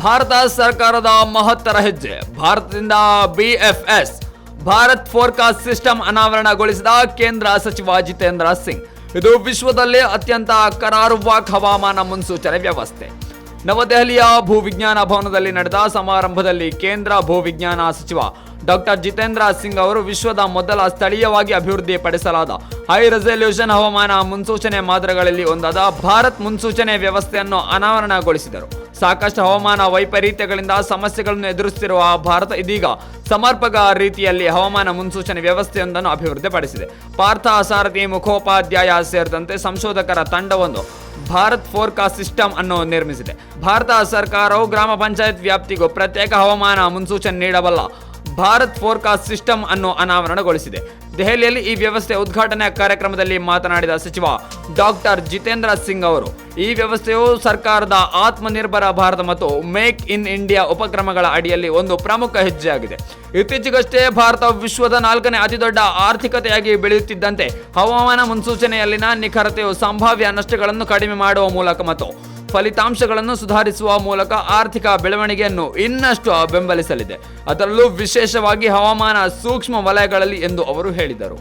ಭಾರತ ಸರ್ಕಾರದ ಮಹತ್ತರ ಹೆಜ್ಜೆ. ಭಾರತದಿಂದ BFS ಭಾರತ್ ಫೋರ್ಕಾಸ್ಟ್ ಸಿಸ್ಟಮ್ ಅನಾವರಣಗೊಳಿಸಿದ ಕೇಂದ್ರ ಸಚಿವ ಜಿತೇಂದ್ರ ಸಿಂಗ್. ಇದು ವಿಶ್ವದಲ್ಲೇ ಅತ್ಯಂತ ಕರಾರುವಾಕ್ ಹವಾಮಾನ ಮುನ್ಸೂಚನೆ ವ್ಯವಸ್ಥೆ. ನವದೆಹಲಿಯ ಭೂವಿಜ್ಞಾನ ಭವನದಲ್ಲಿ ನಡೆದ ಸಮಾರಂಭದಲ್ಲಿ ಕೇಂದ್ರ ಭೂವಿಜ್ಞಾನ ಸಚಿವ ಡಾಕ್ಟರ್ ಜಿತೇಂದ್ರ ಸಿಂಗ್ ಅವರು ವಿಶ್ವದ ಮೊದಲ ಸ್ಥಳೀಯವಾಗಿ ಅಭಿವೃದ್ಧಿಪಡಿಸಲಾದ ಹೈ ರೆಸಲ್ಯೂಷನ್ ಹವಾಮಾನ ಮುನ್ಸೂಚನೆ ಮಾದರಿಗಳಲ್ಲಿ ಒಂದಾದ ಭಾರತ್ ಮುನ್ಸೂಚನೆ ವ್ಯವಸ್ಥೆಯನ್ನು ಅನಾವರಣಗೊಳಿಸಿದರು. ಸಾಕಷ್ಟು ಹವಾಮಾನ ವೈಪರೀತ್ಯಗಳಿಂದ ಸಮಸ್ಯೆಗಳನ್ನು ಎದುರಿಸುತ್ತಿರುವ ಭಾರತ ಇದೀಗ ಸಮರ್ಪಕ ರೀತಿಯಲ್ಲಿ ಹವಾಮಾನ ಮುನ್ಸೂಚನೆ ವ್ಯವಸ್ಥೆಯೊಂದನ್ನು ಅಭಿವೃದ್ಧಿಪಡಿಸಿದೆ. ಪಾರ್ಥ ಸಾರಥಿ ಮುಖೋಪಾಧ್ಯಾಯ ಸೇರಿದಂತೆ ಸಂಶೋಧಕರ ತಂಡವೊಂದು ಭಾರತ್ ಫೋರ್ಕಾಸ್ಟ್ ಸಿಸ್ಟಮ್ ಅನ್ನು ನಿರ್ಮಿಸಿದೆ. ಭಾರತ ಸರ್ಕಾರವು ಗ್ರಾಮ ಪಂಚಾಯತ್ ವ್ಯಾಪ್ತಿಗೂ ಪ್ರತ್ಯೇಕ ಹವಾಮಾನ ಮುನ್ಸೂಚನೆ ನೀಡಬಲ್ಲ ಭಾರತ್ ಫೋರ್ಕಾಸ್ಟ್ ಸಿಸ್ಟಮ್ ಅನ್ನು ಅನಾವರಣಗೊಳಿಸಿದೆ. ದೆಹಲಿಯಲ್ಲಿ ಈ ವ್ಯವಸ್ಥೆ ಉದ್ಘಾಟನಾ ಕಾರ್ಯಕ್ರಮದಲ್ಲಿ ಮಾತನಾಡಿದ ಸಚಿವ ಡಾಕ್ಟರ್ ಜಿತೇಂದ್ರ ಸಿಂಗ್ ಅವರು, ಈ ವ್ಯವಸ್ಥೆಯು ಸರ್ಕಾರದ ಆತ್ಮನಿರ್ಭರ ಭಾರತ ಮತ್ತು ಮೇಕ್ ಇನ್ ಇಂಡಿಯಾ ಉಪಕ್ರಮಗಳ ಅಡಿಯಲ್ಲಿ ಒಂದು ಪ್ರಮುಖ ಹೆಜ್ಜೆಯಾಗಿದೆ. ಇತ್ತೀಚೆಗಷ್ಟೇ ಭಾರತ ವಿಶ್ವದ 4ನೇ ಅತಿದೊಡ್ಡ ಆರ್ಥಿಕತೆಯಾಗಿ ಬೆಳೆಯುತ್ತಿದ್ದಂತೆ ಹವಾಮಾನ ಮುನ್ಸೂಚನೆಯಲ್ಲಿನ ನಿಖರತೆಯು ಸಂಭಾವ್ಯ ನಷ್ಟಗಳನ್ನು ಕಡಿಮೆ ಮಾಡುವ ಮೂಲಕ ಮತ್ತು ಫಲಿತಾಂಶಗಳನ್ನು ಸುಧಾರಿಸುವ ಮೂಲಕ ಆರ್ಥಿಕ ಬೆಳವಣಿಗೆಯನ್ನು ಇನ್ನಷ್ಟು ಬೆಂಬಲಿಸಲಿದೆ, ಅದರಲ್ಲೂ ವಿಶೇಷವಾಗಿ ಹವಾಮಾನ ಸೂಕ್ಷ್ಮ ವಲಯಗಳಲ್ಲಿ ಎಂದು ಅವರು ಹೇಳಿದರು.